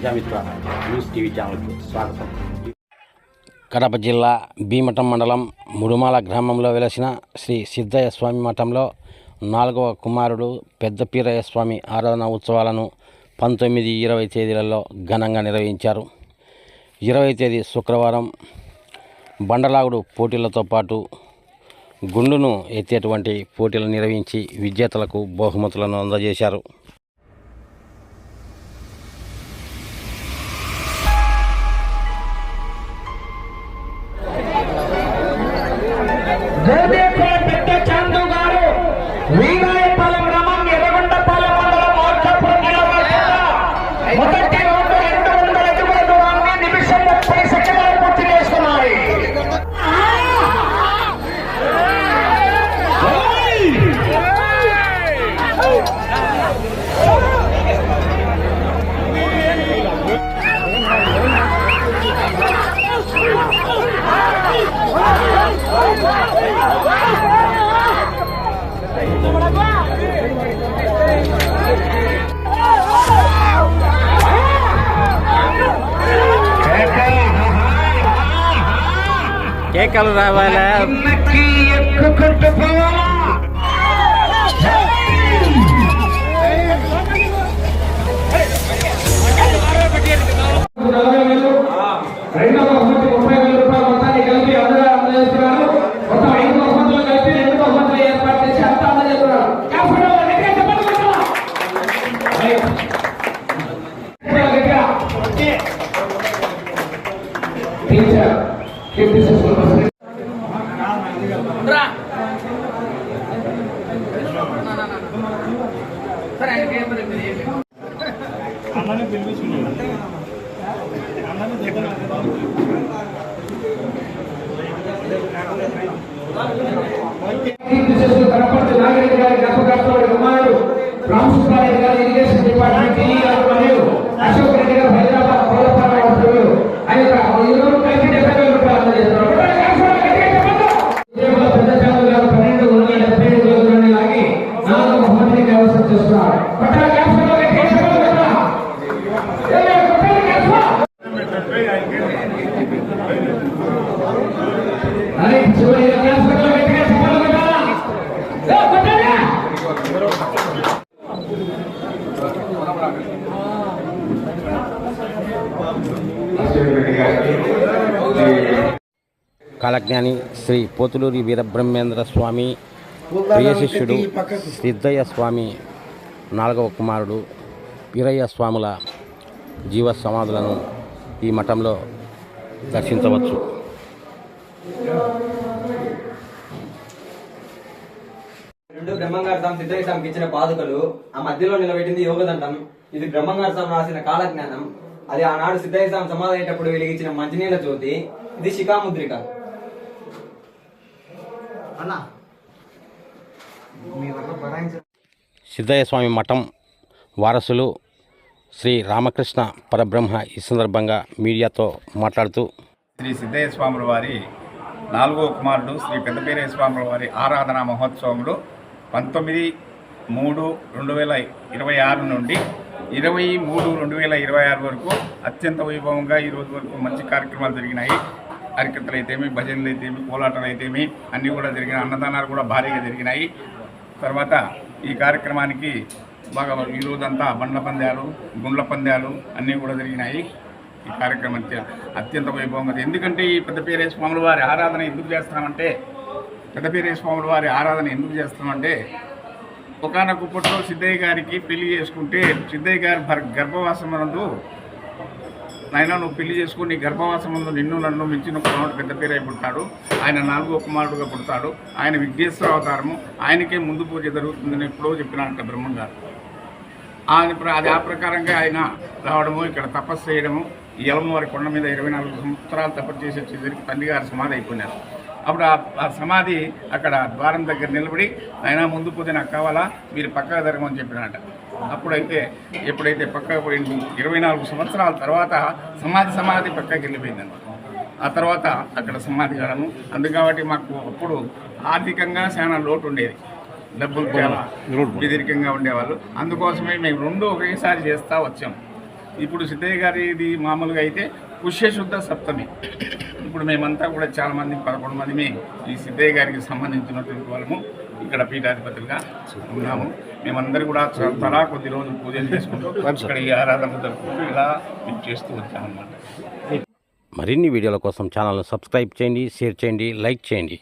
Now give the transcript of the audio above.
Prajamitra news TV ఛానల్కు స్వాగతం. కడప జిల్లా భీమటం మండలం ముడుమాల గ్రామంలో వెలసిన శ్రీ సిద్ధయ్య స్వామి మఠంలో 4వ కుమారుడు పెద్ద పీరయ్య స్వామి ఆరాధన ఉత్సవాలను 19, 20 తేదీలలో ఘనంగా నిర్వహించారు. 20వ తేదీ శుక్రవారం బండలాగుడు పోటీలతో పాటు గుండును ఎత్తేటువంటి పోటీలు నిర్వహించి విజేతలకు బహుమతులను అందజేశారు. కేకలు రావాలా? కాలజ్ఞాని శ్రీ పోతులూరి వీరబ్రహ్మేంద్ర స్వామి ప్రియ శిష్యుడు సిద్ధయ్య స్వామి 4వ కుమారుడు పీరయ్య స్వాముల జీవ సమాధులను ఈ మఠంలో దర్శించవచ్చు. బ్రహ్మంగారు స్వామి సిద్ధయ్య స్వామికి ఇచ్చిన పాదుకలు, ఆ మధ్యలో నిలబెట్టింది యోగదండం. ఇది బ్రహ్మంగారు స్వామి రాసిన కాలజ్ఞానం. అది ఆనాడు సిద్ధయ్య స్వామి సమాధి అయ్యేటప్పుడు వెలిగించిన మంచినీళ్ళ జ్యోతి. ఇది శిఖాముద్రిక. సిద్ధయ్య స్వామి మఠం వారసులు శ్రీ రామకృష్ణ పరబ్రహ్మ ఈ సందర్భంగా మీడియాతో మాట్లాడుతూ, శ్రీ సిద్ధయ్య స్వాముల వారి 4వ కుమారుడు శ్రీ పెద్ద పీరయ్య స్వాముల వారి ఆరాధన మహోత్సవంలో 19/3/2026 నుండి 20/3/2026 వరకు అత్యంత వైభవంగా ఈ రోజు వరకు మంచి కార్యక్రమాలు జరిగినాయి. హరికథలు అయితేమి, భజనలు అయితేమి, కోలాటలు అయితేమి అన్నీ కూడా జరిగినాయి. అన్నదానాలు కూడా భారీగా జరిగినాయి. తర్వాత ఈ కార్యక్రమానికి బాగా ఈరోజంతా బండ్ల పందాలు, గుండ్ల పందాలు అన్నీ కూడా జరిగినాయి. ఈ కార్యక్రమం అత్యంత వైభవంగా. ఎందుకంటే ఈ పెద్ద పీరయ్య స్వాముల వారి ఆరాధన ఎందుకు చేస్తామంటే ఒకానొక పుట్టలో సిద్ధయ్య గారికి పెళ్లి చేసుకుంటే సిద్ధయ్య గారి గర్భవాసం నందు, నాయన నువ్వు పెళ్లి చేసుకుని గర్భవాసం ముందు నిన్ను నన్ను మించిన కుమారుడు పెద్ద పీరయ్య పుడతాడు. ఆయన 4వ కుమారుడుగా పుడతాడు. ఆయన విఘ్నేశ్వర అవతారము. ఆయనకే ముందు పూజ జరుగుతుందని ఎప్పుడో చెప్పినారంట బ్రహ్మంగారు. అది ఆ ప్రకారంగా ఆయన రావడము, ఇక్కడ తపస్సు చేయడము. ఈ యలమవారి కొండ మీద 24 సంవత్సరాలు తపస్సు చేసి వచ్చేసరికి తల్లిగారు సమాధి అయిపోయినారు. అప్పుడు ఆ సమాధి అక్కడ ద్వారం దగ్గర నిలబడి, ఆయన ముందు పూజ నాకు కావాలా, మీరు పక్కగా జరగమని చెప్పినట. అప్పుడైతే ఎప్పుడైతే పక్కకు పోయింది 24 సంవత్సరాల తర్వాత సమాధి పక్కకి వెళ్ళిపోయిందన్నమాట. ఆ తర్వాత అక్కడ సమాధి కావడము. అందుకబట్టి మాకు అప్పుడు ఆర్థికంగా చాలా లోటు ఉండేది, డబ్బులు చాలా బెదిరికంగా ఉండేవాళ్ళు. అందుకోసమే మేము 2 ఒకేసారి చేస్తూ వచ్చాం. ఇప్పుడు సిద్ధయ్య గారిది మామూలుగా అయితే పుష్యశుద్ధ సప్తమి. ఇప్పుడు మేమంతా కూడా చాలామంది 11 మంది ఈ సిద్ధయ్య గారికి సంబంధించినటువంటి వాళ్ళము ఇక్కడ పీఠాధిపతులుగా ఉన్నాము. మేమందరూ కూడా తలా కొద్ది రోజులు పూజలు చేసుకుంటూ ఇక్కడ ఈ ఆరాధన జరుపుకుంటూ ఇలా మేము చేస్తూ వచ్చామన్నమాట. మరిన్ని వీడియోల కోసం ఛానల్ను సబ్స్క్రైబ్ చేయండి, షేర్ చేయండి, లైక్ చేయండి.